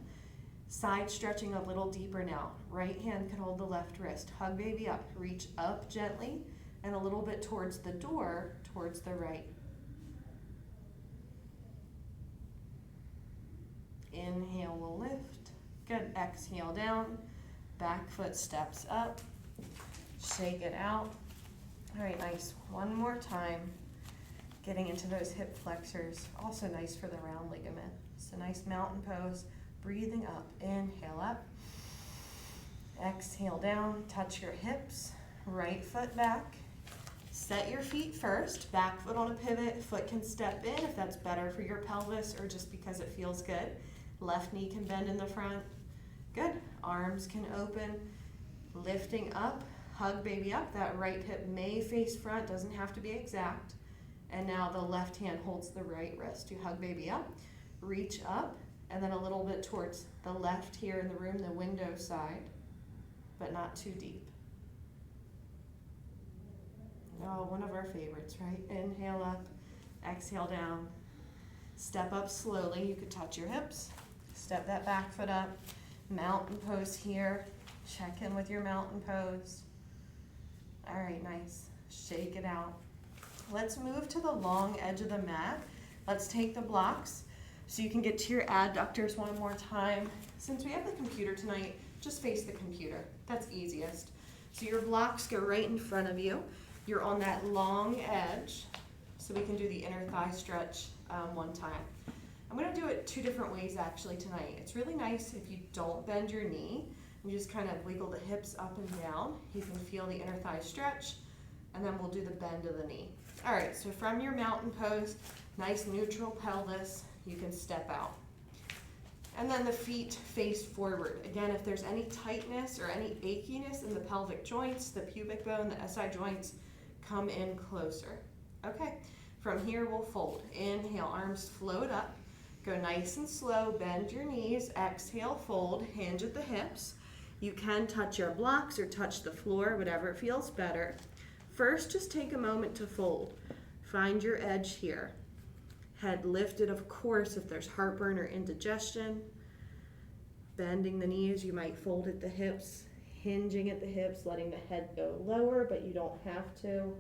Side stretching a little deeper now. Right hand can hold the left wrist. Hug baby up. Reach up gently and a little bit towards the door, towards the right. Inhale, we'll lift. Good. Exhale down. Back foot steps up. Shake it out. All right, nice. One more time. Getting into those hip flexors. Also nice for the round ligament. It's a nice mountain pose. Breathing up. Inhale up. Exhale down. Touch your hips. Right foot back. Set your feet first. Back foot on a pivot. Foot can step in if that's better for your pelvis or just because it feels good. Left knee can bend in the front. Good. Arms can open. Lifting up. Hug baby up. That right hip may face front. Doesn't have to be exact. And now the left hand holds the right wrist. You hug baby up. Reach up. And then a little bit towards the left here in the room, the window side. But not too deep. Oh, one of our favorites, right? Inhale up. Exhale down. Step up slowly. You could touch your hips. Step that back foot up. Mountain pose here. Check in with your mountain pose. All right, nice. Shake it out. Let's move to the long edge of the mat. Let's take the blocks so you can get to your adductors one more time. Since we have the computer tonight, just face the computer. That's easiest. So your blocks go right in front of you. You're on that long edge. So we can do the inner thigh stretch one time. I'm going to do it two different ways actually tonight. It's really nice if you don't bend your knee. You just kind of wiggle the hips up and down. You can feel the inner thigh stretch, and then we'll do the bend of the knee. All right, so from your mountain pose, nice neutral pelvis, you can step out. And then the feet face forward. Again, if there's any tightness or any achiness in the pelvic joints, the pubic bone, the SI joints, come in closer. Okay, from here we'll fold. Inhale, arms float up. Go nice and slow, bend your knees, exhale, fold, hinge at the hips. You can touch your blocks or touch the floor, whatever feels better. First, just take a moment to fold. Find your edge here. Head lifted, of course, if there's heartburn or indigestion. Bending the knees, you might fold at the hips, hinging at the hips, letting the head go lower, but you don't have to.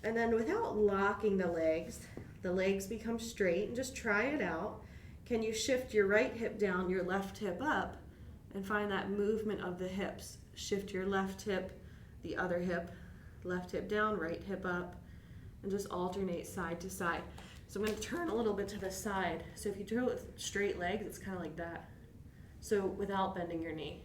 And then without locking the legs become straight, and just try it out. Can you shift your right hip down, your left hip up, and find that movement of the hips? Shift your left hip, the other hip, left hip down, right hip up, and just alternate side to side. So I'm going to turn a little bit to the side. So if you do it with straight legs, it's kind of like that. So without bending your knee.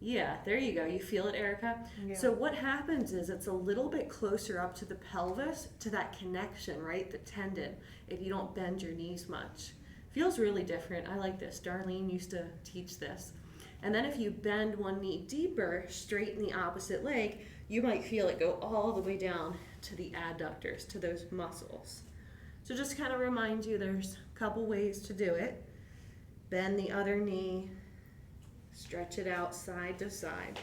Yeah, there you go. You feel it, Erica? Yeah. So what happens is it's a little bit closer up to the pelvis, to that connection, right? The tendon, if you don't bend your knees much. Feels really different. I like this. Darlene used to teach this. And then if you bend one knee deeper, straighten the opposite leg, you might feel it go all the way down to the adductors, to those muscles. So just kind of remind you there's a couple ways to do it. Bend the other knee. Stretch it out side to side.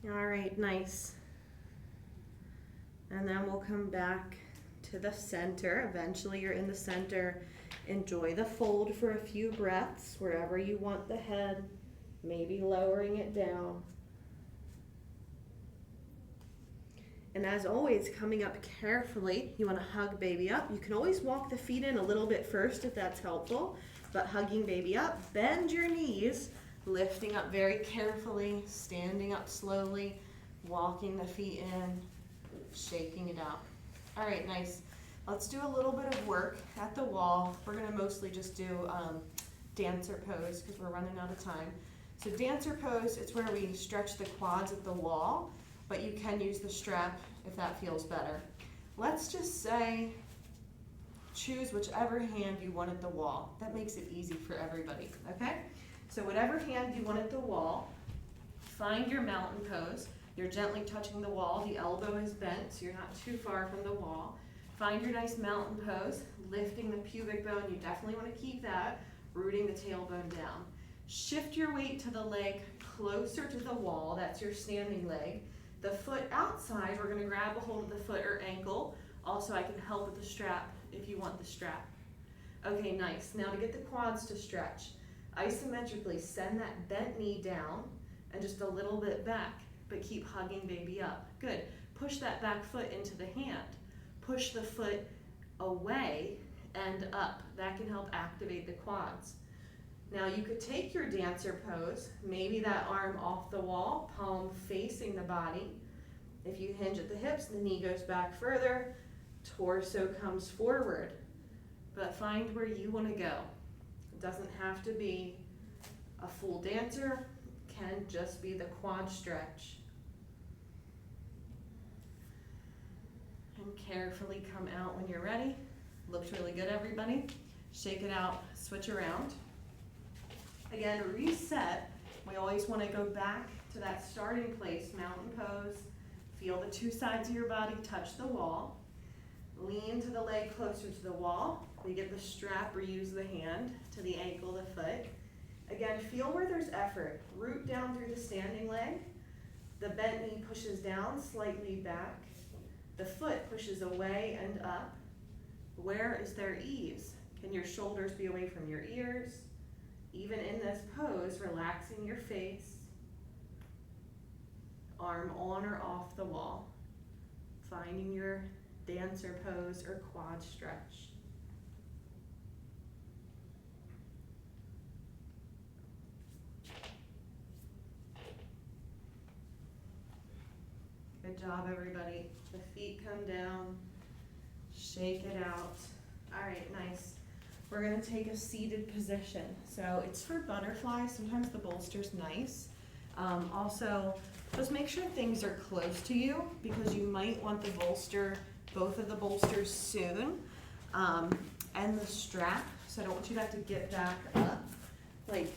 All right, nice. And then we'll come back to the center. Eventually you're in the center. Enjoy the fold for a few breaths wherever you want the head, maybe lowering it down. And as always, coming up carefully, you want to hug baby up. You can always walk the feet in a little bit first if that's helpful, but hugging baby up, bend your knees, lifting up very carefully, standing up slowly, walking the feet in, shaking it out. All right, nice. Let's do a little bit of work at the wall. We're gonna mostly just do dancer pose because we're running out of time. So dancer pose, it's where we stretch the quads at the wall, but you can use the strap if that feels better. Let's just say, choose whichever hand you want at the wall. That makes it easy for everybody, okay? So whatever hand you want at the wall, find your mountain pose. You're gently touching the wall, the elbow is bent, so you're not too far from the wall. Find your nice mountain pose, lifting the pubic bone, you definitely want to keep that, rooting the tailbone down. Shift your weight to the leg closer to the wall, that's your standing leg. The foot outside, we're going to grab a hold of the foot or ankle. Also, I can help with the strap if you want the strap. Okay, nice. Now to get the quads to stretch, isometrically send that bent knee down and just a little bit back, but keep hugging baby up. Good. Push that back foot into the hand. Push the foot away and up. That can help activate the quads. Now you could take your dancer pose, maybe that arm off the wall, palm facing the body. If you hinge at the hips, the knee goes back further, torso comes forward. But find where you want to go. It doesn't have to be a full dancer, it can just be the quad stretch. And carefully come out when you're ready. Looks really good, everybody. Shake it out, switch around. Again, reset. We always want to go back to that starting place, mountain pose. Feel the two sides of your body touch the wall. Lean to the leg closer to the wall. We get the strap or use the hand to the ankle, the foot. Again, feel where there's effort. Root down through the standing leg. The bent knee pushes down, slightly back. The foot pushes away and up. Where is there ease? Can your shoulders be away from your ears? Even in this pose, relaxing your face, arm on or off the wall, finding your dancer pose or quad stretch. Good job, everybody. The feet come down, shake it out. All right, nice. We're gonna take a seated position. So it's for butterflies. Sometimes the bolster's nice. Also, just make sure things are close to you because you might want the bolster, both of the bolsters soon, and the strap. So I don't want you to have to get back up. Like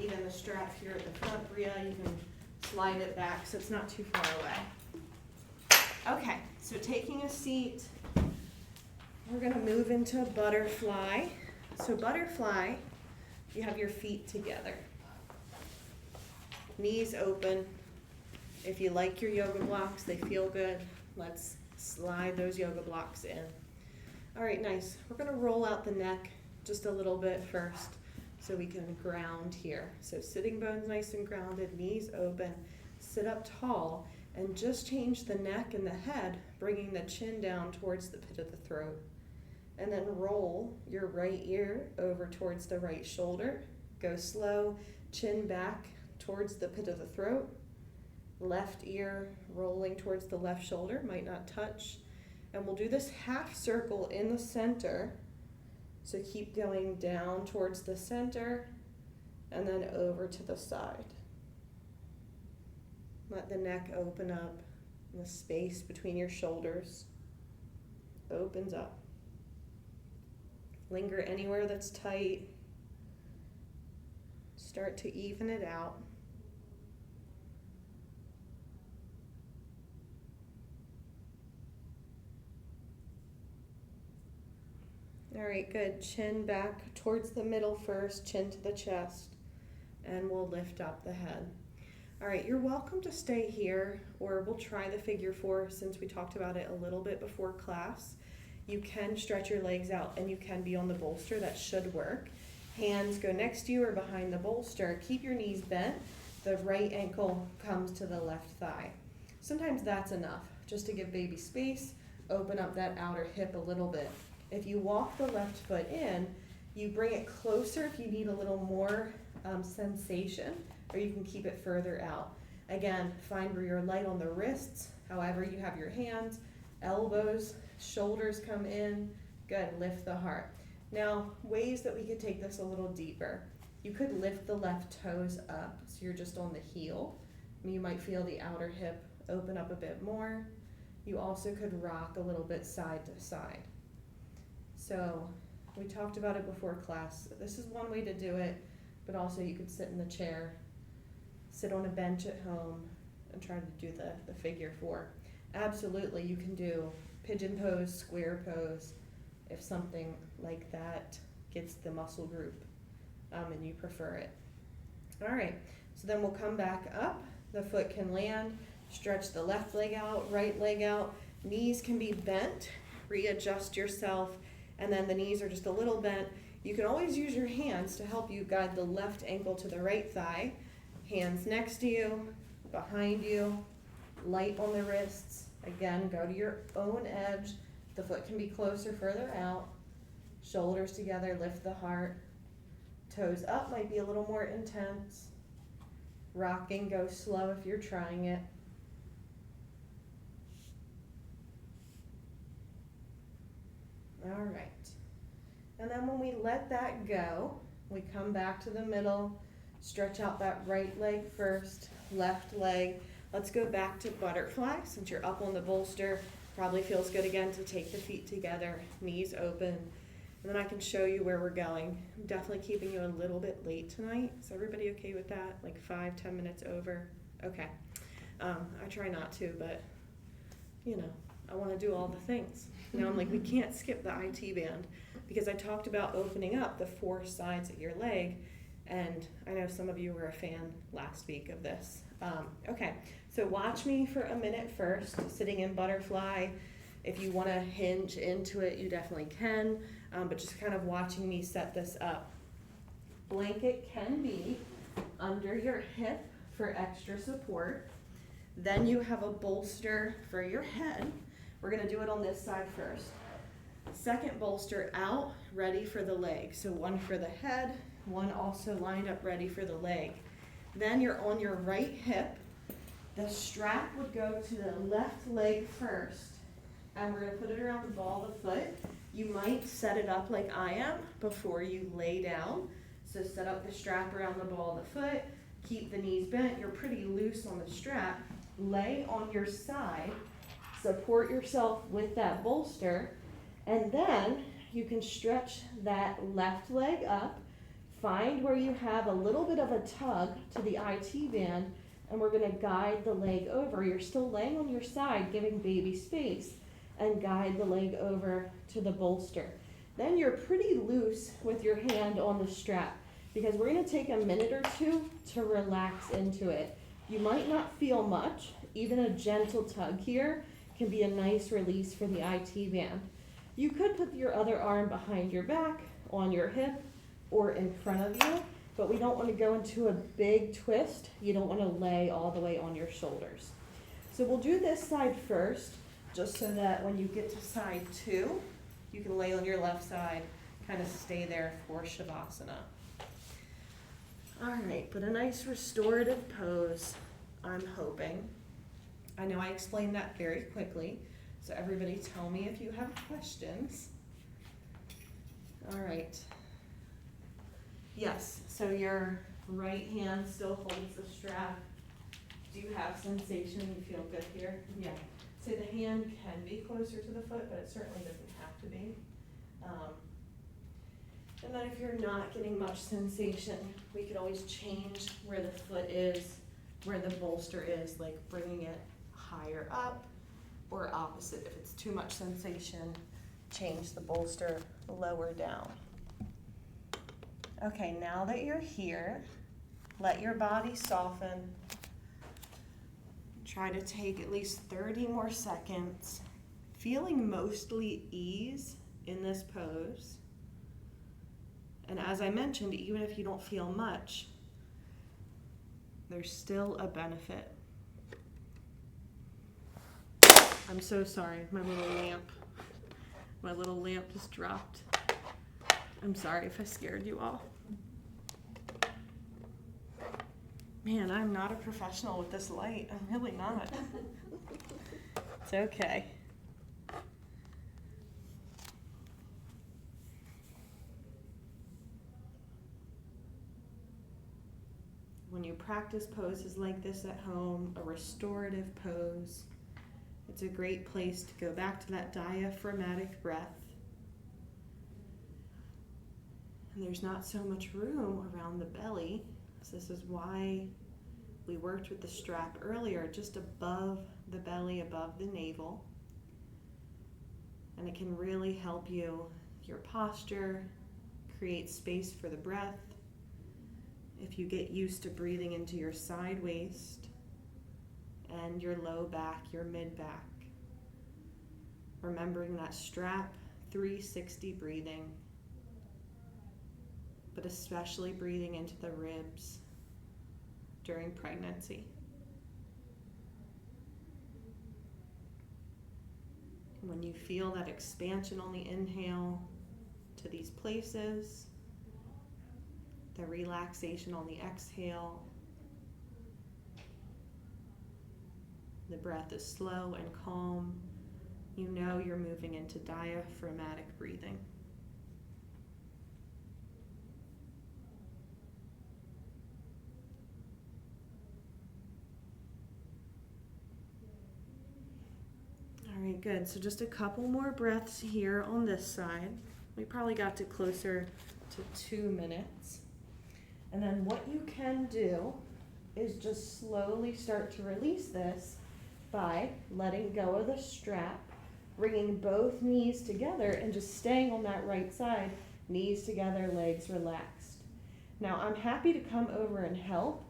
even the strap here at the front, Bria, you can slide it back so it's not too far away. Okay, so taking a seat, we're gonna move into butterfly. So butterfly, you have your feet together. Knees open. If you like your yoga blocks, they feel good. Let's slide those yoga blocks in. All right, nice. We're gonna roll out the neck just a little bit first so we can ground here. So sitting bones nice and grounded, knees open, sit up tall, and just change the neck and the head, bringing the chin down towards the pit of the throat. And then roll your right ear over towards the right shoulder. Go slow, chin back towards the pit of the throat. Left ear rolling towards the left shoulder, might not touch. And we'll do this half circle in the center. So keep going down towards the center and then over to the side. Let the neck open up and the space between your shoulders opens up. Linger anywhere that's tight. Start to even it out. All right, good. Chin back towards the middle first, chin to the chest, and we'll lift up the head. All right, you're welcome to stay here, or we'll try the figure 4 since we talked about it a little bit before class. You can stretch your legs out and you can be on the bolster. That should work. Hands go next to you or behind the bolster. Keep your knees bent. The right ankle comes to the left thigh. Sometimes that's enough just to give baby space, open up that outer hip a little bit. If you walk the left foot in, you bring it closer if you need a little more sensation, or you can keep it further out. Again, find where you're light on the wrists, however you have your hands, elbows, shoulders come in. Good, lift the heart. Now, ways that we could take this a little deeper. You could lift the left toes up, so you're just on the heel. You might feel the outer hip open up a bit more. You also could rock a little bit side to side. So, we talked about it before class. This is one way to do it, but also you could sit in the chair, sit on a bench at home, and try to do the figure 4. Absolutely, you can do pigeon pose, square pose, if something like that gets the muscle group and you prefer it. All right, so then we'll come back up. The foot can land, stretch the left leg out, right leg out. Knees can be bent, readjust yourself, and then the knees are just a little bent. You can always use your hands to help you guide the left ankle to the right thigh. Hands next to you, behind you, light on the wrists. Again, go to your own edge. The foot can be closer, further out. Shoulders together, lift the heart. Toes up might be a little more intense. Rocking, go slow if you're trying it. All right. And then when we let that go, we come back to the middle, stretch out that right leg first, left leg. Let's go back to butterfly. Since you're up on the bolster, probably feels good again to take the feet together, knees open, and then I can show you where we're going. I'm definitely keeping you a little bit late tonight. Is everybody okay with that? Like 5-10 minutes over? Okay. I try not to, but you know, I want to do all the things. Now I'm like, we can't skip the IT band because I talked about opening up the 4 sides of your leg, and I know some of you were a fan last week of this. Okay, so watch me for a minute first, sitting in butterfly. If you want to hinge into it, you definitely can, but just kind of watching me set this up. Blanket can be under your hip for extra support. Then you have a bolster for your head. We're going to do it on this side first. Second bolster out, ready for the leg. So one for the head, one also lined up ready for the leg. Then you're on your right hip. The strap would go to the left leg first, and we're going to put it around the ball of the foot. You might set it up like I am before you lay down. So set up the strap around the ball of the foot, keep the knees bent. You're pretty loose on the strap. Lay on your side, support yourself with that bolster, and then you can stretch that left leg up. Find where you have a little bit of a tug to the IT band, and we're going to guide the leg over. You're still laying on your side, giving baby space, and guide the leg over to the bolster. Then you're pretty loose with your hand on the strap because we're going to take a minute or 2 to relax into it. You might not feel much. Even a gentle tug here can be a nice release for the IT band. You could put your other arm behind your back, on your hip, or in front of you, but we don't want to go into a big twist. You don't want to lay all the way on your shoulders. So we'll do this side first, just so that when you get to side 2, you can lay on your left side, kind of stay there for Shavasana. All right, but a nice restorative pose, I'm hoping. I know I explained that very quickly, so everybody tell me if you have questions. All right. Yes, so your right hand still holds the strap. Do you have sensation? You feel good here? Yeah. So the hand can be closer to the foot, but it certainly doesn't have to be. And then if you're not getting much sensation, we could always change where the foot is, where the bolster is, like bringing it higher up, or opposite. If it's too much sensation, change the bolster lower down. Okay, now that you're here, let your body soften. Try to take at least 30 more seconds, feeling mostly ease in this pose. And as I mentioned, even if you don't feel much, there's still a benefit. I'm so sorry, my little lamp just dropped. I'm sorry if I scared you all. Man, I'm not a professional with this light. I'm really not. It's okay. When you practice poses like this at home, a restorative pose, it's a great place to go back to that diaphragmatic breath. And there's not so much room around the belly, so this is why we worked with the strap earlier, just above the belly, above the navel. And it can really help you, your posture, create space for the breath. If you get used to breathing into your side waist and your low back, your mid back, remembering that strap 360 breathing, but especially breathing into the ribs during pregnancy. When you feel that expansion on the inhale to these places, the relaxation on the exhale, the breath is slow and calm, you know you're moving into diaphragmatic breathing. All right, good. So just a couple more breaths here on this side. We probably got to closer to 2 minutes. And then what you can do is just slowly start to release this by letting go of the strap, bringing both knees together and just staying on that right side, knees together, legs relaxed. Now I'm happy to come over and help,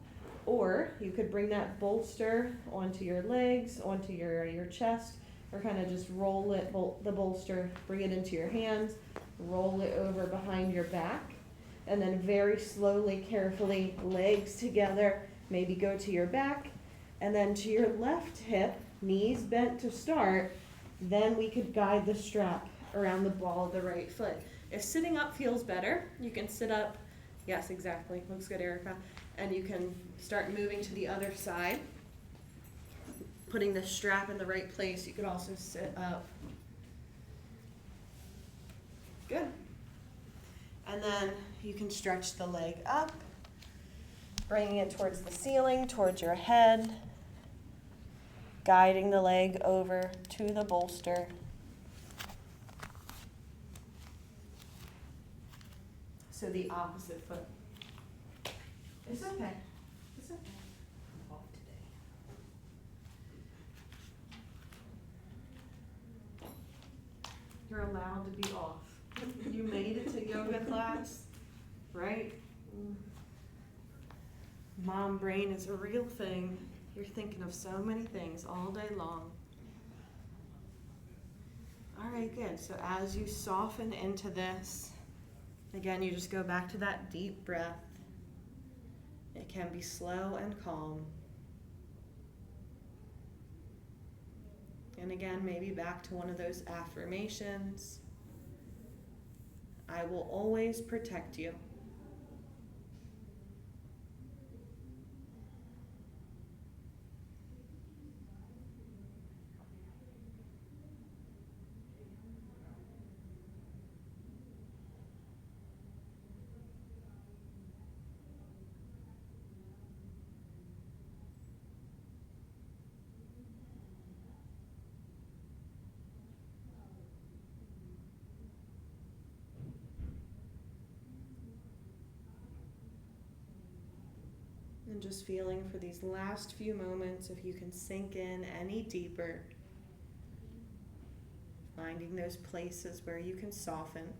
or you could bring that bolster onto your legs, onto your chest, or kind of just roll it, the bolster, bring it into your hands, roll it over behind your back, and then very slowly, carefully, legs together, maybe go to your back, and then to your left hip, knees bent to start, then we could guide the strap around the ball of the right foot. If sitting up feels better, you can sit up. Yes, exactly. Looks good, Erica. And you can start moving to the other side, putting the strap in the right place. You could also sit up. Good. And then you can stretch the leg up, bringing it towards the ceiling, towards your head, guiding the leg over to the bolster. So the opposite foot. It's okay. It's okay. I'm off today. You're allowed to be off. You made it to yoga class, right? Mom brain is a real thing. You're thinking of so many things all day long. All right, good. So as you soften into this, again, you just go back to that deep breath. It can be slow and calm. And again, maybe back to one of those affirmations. I will always protect you. And just feeling for these last few moments if you can sink in any deeper. Finding those places where you can soften.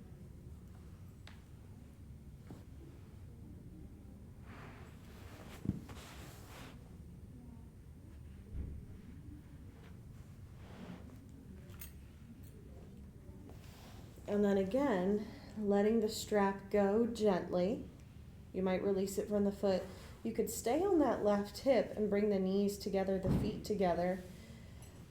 And then again, letting the strap go gently. You might release it from the foot. You could stay on that left hip and bring the knees together, the feet together.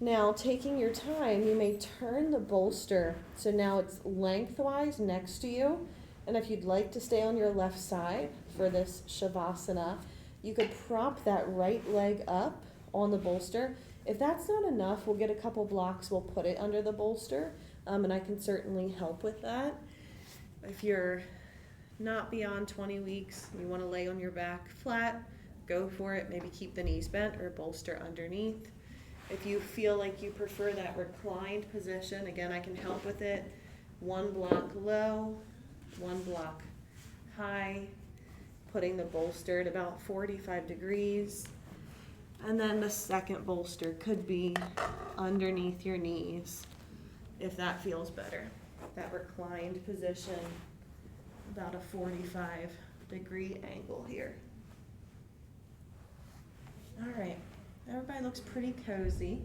Now, taking your time, you may turn the bolster so now it's lengthwise next to you. And if you'd like to stay on your left side for this Shavasana, you could prop that right leg up on the bolster. If that's not enough, we'll get a couple blocks, we'll put it under the bolster, and I can certainly help with that. If you're not beyond 20 weeks, you want to lay on your back flat, go for it. Maybe keep the knees bent or bolster underneath. If you feel like you prefer that reclined position, again, I can help with it. One block low, one block high, putting the bolster at about 45 degrees. And then the second bolster could be underneath your knees, if that feels better. That reclined position, about a 45-degree angle here. All right. Everybody looks pretty cozy.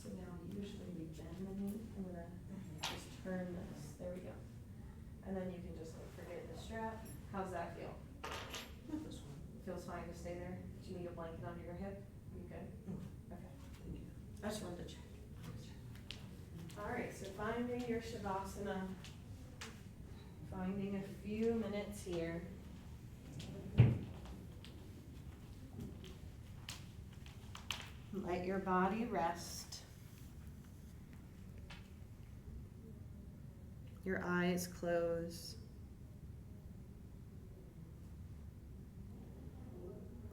So now usually we bend the knee. I'm gonna just turn this. There we go. And then you can just forget the strap. How's that feel? This one. Feels fine to stay there? Do you need a blanket under your hip? You good? Okay. Thank you. I just wanted to check. All right, so finding your Shavasana. Finding a few minutes here. Let your body rest. Your eyes close.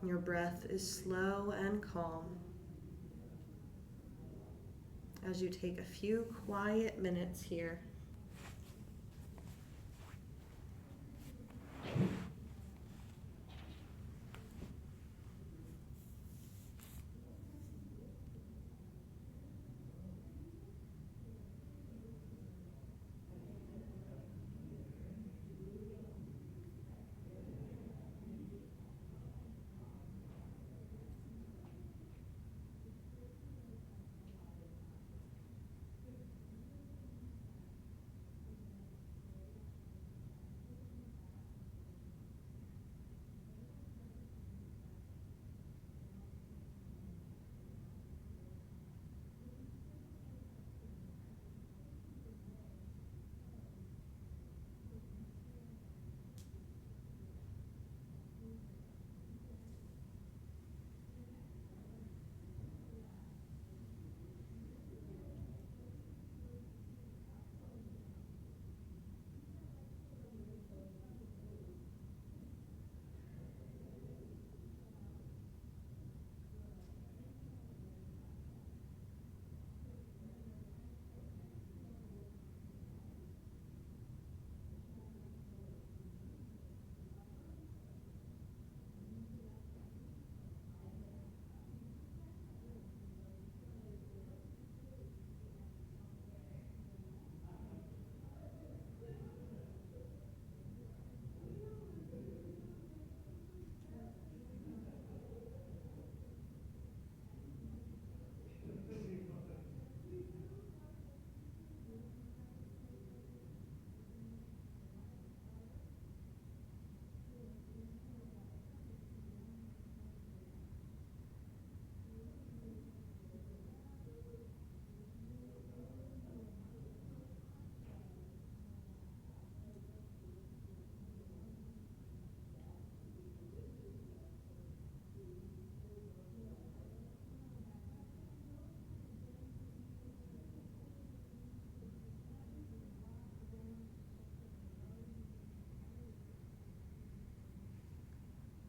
Your breath is slow and calm as you take a few quiet minutes here.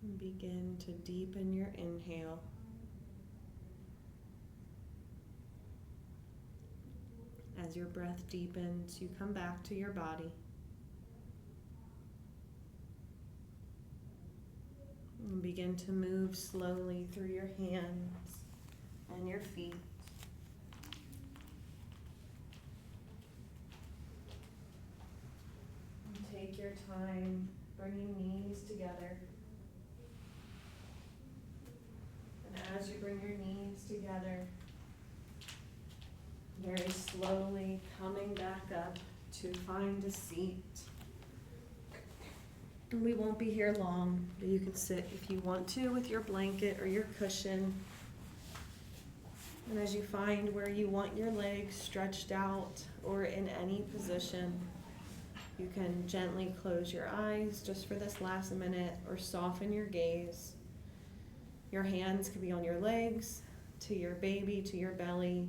And begin to deepen your inhale. As your breath deepens, you come back to your body. And begin to move slowly through your hands and your feet. And take your time bringing knees together. And as you bring your knees together, very slowly coming back up to find a seat. And we won't be here long, but you can sit if you want to with your blanket or your cushion. And as you find where you want your legs stretched out or in any position, you can gently close your eyes just for this last minute or soften your gaze. Your hands could be on your legs, to your baby, to your belly,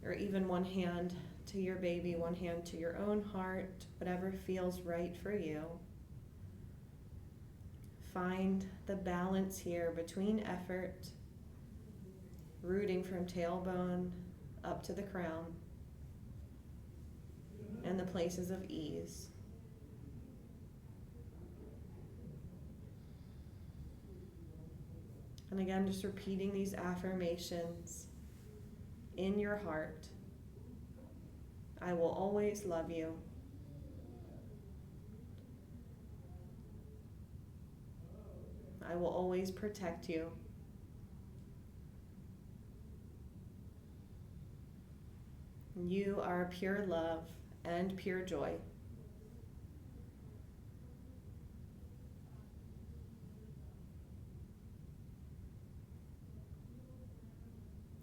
or even one hand to your baby, one hand to your own heart, whatever feels right for you. Find the balance here between effort, rooting from tailbone up to the crown, and the places of ease. And again, just repeating these affirmations in your heart. I will always love you. I will always protect you. You are pure love and pure joy.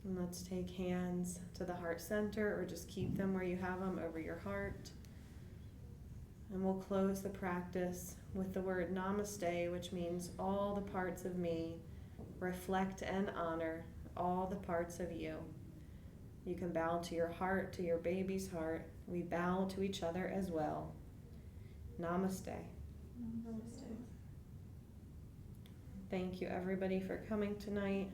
And let's take hands to the heart center, or just keep them where you have them over your heart. And we'll close the practice with the word namaste, which means all the parts of me reflect and honor all the parts of you. You can bow to your heart, to your baby's heart. We bow to each other as well. Namaste. Namaste. Thank you, everybody, for coming tonight.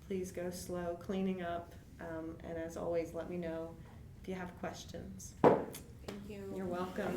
Please go slow cleaning up. And as always, let me know if you have questions. Thank you. You're welcome.